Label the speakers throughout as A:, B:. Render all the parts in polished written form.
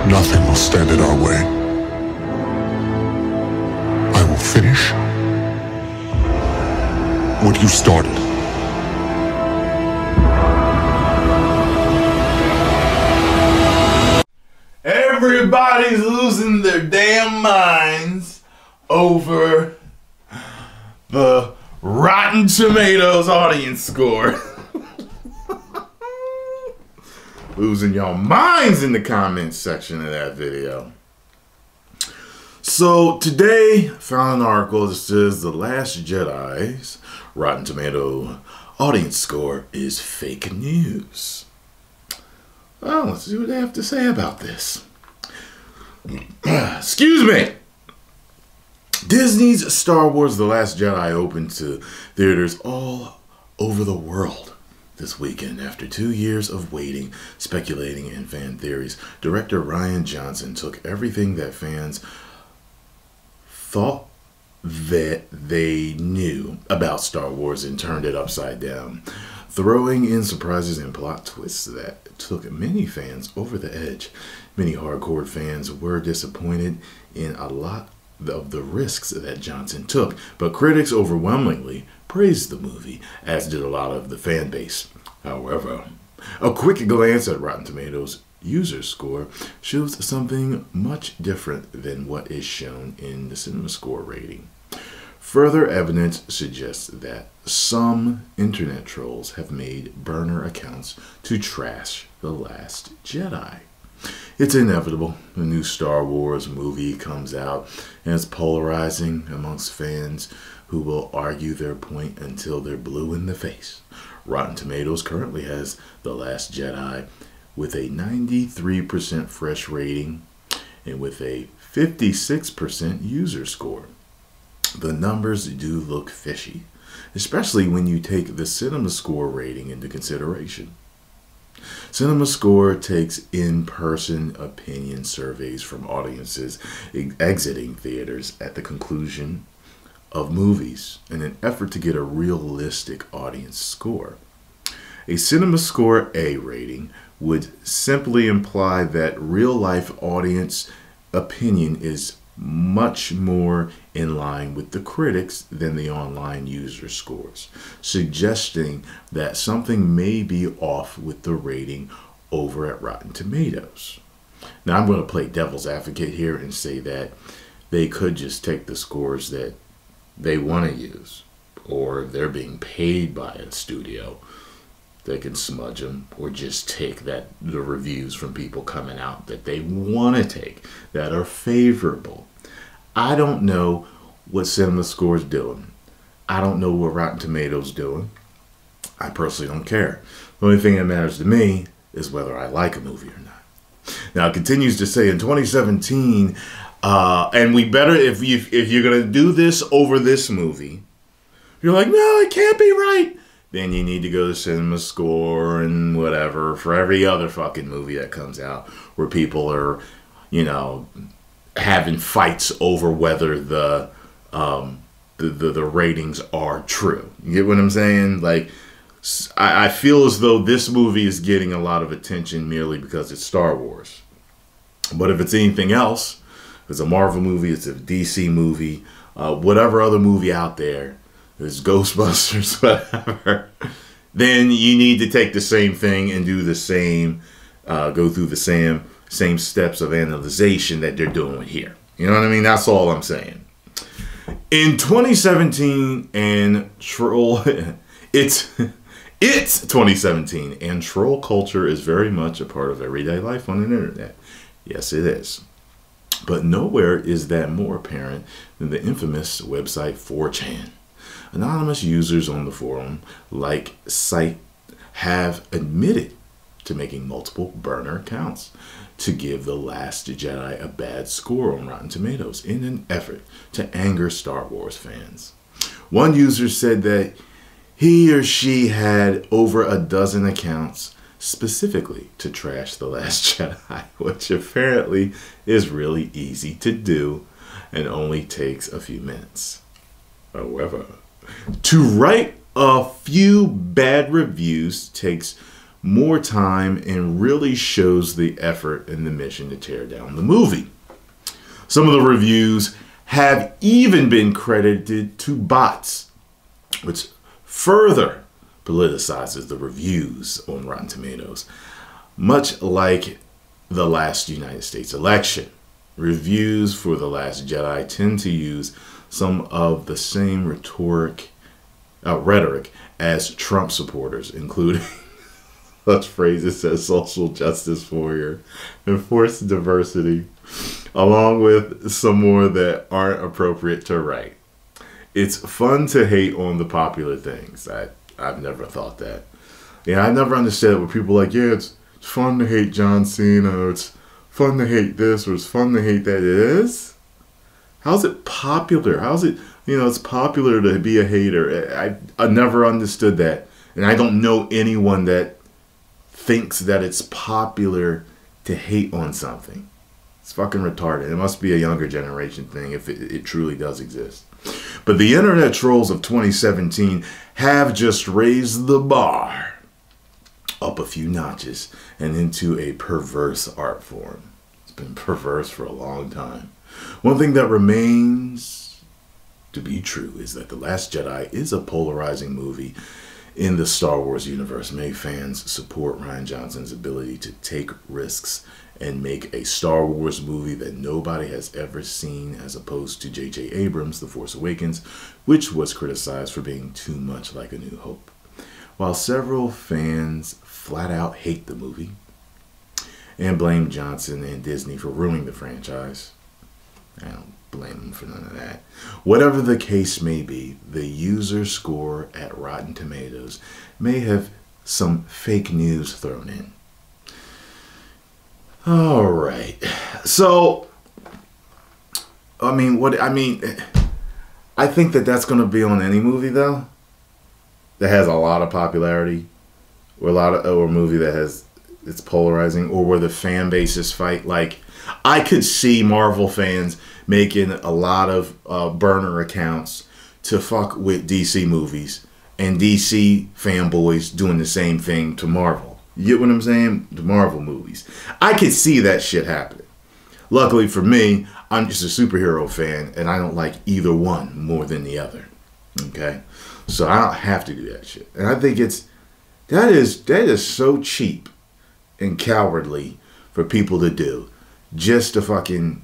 A: Nothing will stand in our way. I will finish what you started.
B: Everybody's losing their damn minds over the Rotten Tomatoes audience score. Losing your minds in the comments section of that video. So today, I found an article that says The Last Jedi's Rotten Tomato audience score is fake news. Well, let's see what they have to say about this. Excuse me. Disney's Star Wars The Last Jedi opened to theaters all over the world this weekend. After 2 years of waiting, speculating, and fan theories, director Rian Johnson took everything that fans thought that they knew about Star Wars and turned it upside down, throwing in surprises and plot twists that took many fans over the edge. Many hardcore fans were disappointed in a lot of the risks that Johnson took, but critics overwhelmingly praised the movie, as did a lot of the fan base. However, a quick glance at Rotten Tomatoes user score shows something much different than what is shown in the cinema score rating. Further evidence suggests that some internet trolls have made burner accounts to trash The Last Jedi. It's inevitable. A new Star Wars movie comes out and it's polarizing amongst fans who will argue their point until they're blue in the face. Rotten Tomatoes currently has The Last Jedi with a 93% fresh rating and with a 56% user score. The numbers do look fishy, especially when you take the cinema score rating into consideration. Cinema Score takes in-person opinion surveys from audiences exiting theaters at the conclusion of movies in an effort to get a realistic audience score. A Cinema Score A rating would simply imply that real-life audience opinion is much more in line with the critics than the online user scores, suggesting that something may be off with the rating over at Rotten Tomatoes. Now, I'm going to play devil's advocate here and say that they could just take the scores that they want to use, or they're being paid by a studio. They can smudge them, or just take the reviews from people coming out that they want to take, that are favorable. I don't know what Cinema Score is doing. I don't know what Rotten Tomatoes doing. I personally don't care. The only thing that matters to me is whether I like a movie or not. Now, it continues to say in 2017, and we better, if you're going to do this over this movie, you're like, no, it can't be right. Then you need to go to Cinema Score and whatever for every other fucking movie that comes out where people are, having fights over whether the ratings are true. You get what I'm saying? Like, I feel as though this movie is getting a lot of attention merely because it's Star Wars. But if it's anything else, if it's a Marvel movie, it's a DC movie, whatever other movie out there, there's Ghostbusters, whatever, then you need to take the same thing and do the same, go through the same steps of analyzation that they're doing here. You know what I mean? That's all I'm saying. In 2017 and it's 2017 and troll culture is very much a part of everyday life on the internet. Yes, it is. But nowhere is that more apparent than the infamous website 4chan. Anonymous users on the forum like site have admitted to making multiple burner accounts to give The Last Jedi a bad score on Rotten Tomatoes in an effort to anger Star Wars fans. One user said that he or she had over a dozen accounts specifically to trash The Last Jedi, which apparently is really easy to do and only takes a few minutes. However, to write a few bad reviews takes more time and really shows the effort and the mission to tear down the movie. Some of the reviews have even been credited to bots, which further politicizes the reviews on Rotten Tomatoes. Much like the last United States election, reviews for The Last Jedi tend to use some of the same rhetoric as Trump supporters, including such phrases as social justice warrior and forced diversity, along with some more that aren't appropriate to write. It's fun to hate on the popular things. I've never thought that. Yeah, I never understood when people are like, yeah, it's fun to hate John Cena, or it's fun to hate this, or it's fun to hate that. It is? How's it popular? How's it, it's popular to be a hater? I never understood that. And I don't know anyone that thinks that it's popular to hate on something. It's fucking retarded. It must be a younger generation thing if it truly does exist. But the internet trolls of 2017 have just raised the bar up a few notches and into a perverse art form. It's been perverse for a long time. One thing that remains to be true is that The Last Jedi is a polarizing movie in the Star Wars universe. Many fans support Rian Johnson's ability to take risks and make a Star Wars movie that nobody has ever seen, as opposed to J.J. Abrams' The Force Awakens, which was criticized for being too much like A New Hope. While several fans flat out hate the movie and blame Johnson and Disney for ruining the franchise, I don't blame them for none of that. Whatever the case may be, the user score at Rotten Tomatoes may have some fake news thrown in. All right. So, I think that that's going to be on any movie, though, that has a lot of popularity, or a movie that it's polarizing, or where the fan bases fight. Like, I could see Marvel fans making a lot of burner accounts to fuck with DC movies, and DC fanboys doing the same thing to Marvel. You get what I'm saying? The Marvel movies. I could see that shit happening. Luckily for me, I'm just a superhero fan, and I don't like either one more than the other. Okay? So I don't have to do that shit. And I think that is so cheap and cowardly for people to do, just to fucking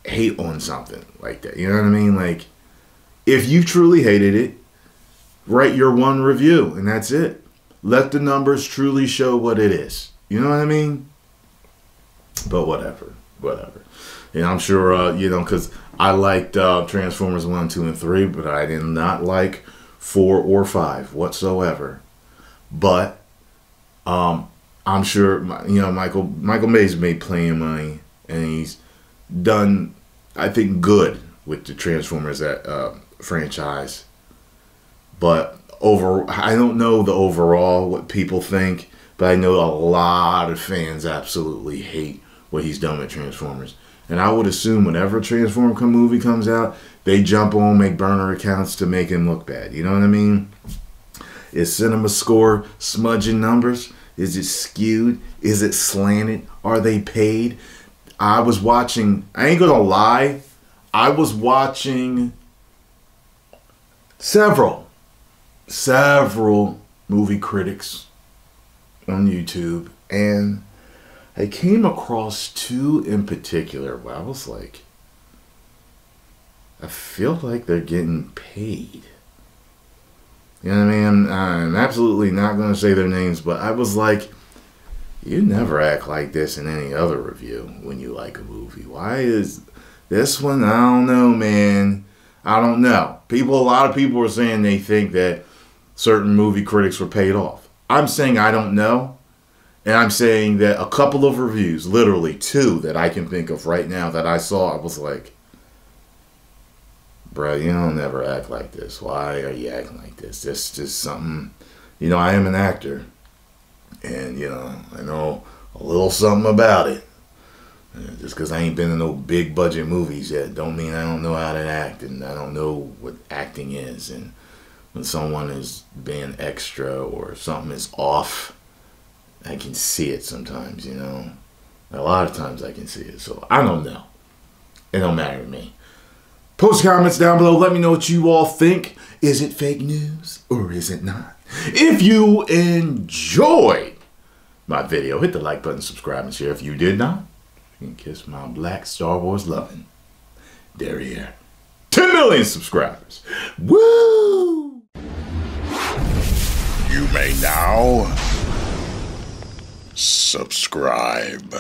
B: hate on something like that. You know what I mean? Like, if you truly hated it, write your one review, and that's it. Let the numbers truly show what it is. You know what I mean? But whatever. And I'm sure, because I liked Transformers 1, 2, and 3, but I did not like 4 or 5 whatsoever. But I'm sure, Michael May's made plenty of money, and he's done, I think, good with the Transformers franchise. But I don't know the overall what people think, but I know a lot of fans absolutely hate what he's done with Transformers. And I would assume whenever a Transformer movie comes out, they jump on, make burner accounts to make him look bad. You know what I mean? Is Cinema Score smudging numbers? Is it skewed? Is it slanted? Are they paid? I was watching, I ain't gonna lie, I was watching several movie critics on YouTube, and I came across 2 in particular where I was like, I feel like they're getting paid. You know what I mean? I'm absolutely not going to say their names, but I was like, you never act like this in any other review when you like a movie. Why is this one? I don't know, man. I don't know. A lot of people are saying they think that certain movie critics were paid off. I'm saying I don't know. And I'm saying that a couple of reviews, literally 2 that I can think of right now that I saw, I was like, bro, you don't never act like this. Why are you acting like this? This is just something, I am an actor. And, I know a little something about it. Just because I ain't been in no big budget movies yet don't mean I don't know how to act, and I don't know what acting is. And when someone is being extra or something is off, I can see it sometimes, you know. A lot of times I can see it, so I don't know. It don't matter to me. Post comments down below. Let me know what you all think. Is it fake news or is it not? If you enjoyed my video, hit the like button, subscribe, and share. If you did not, you can kiss my black Star Wars loving derriere. 10 million subscribers. Woo!
A: You may now subscribe.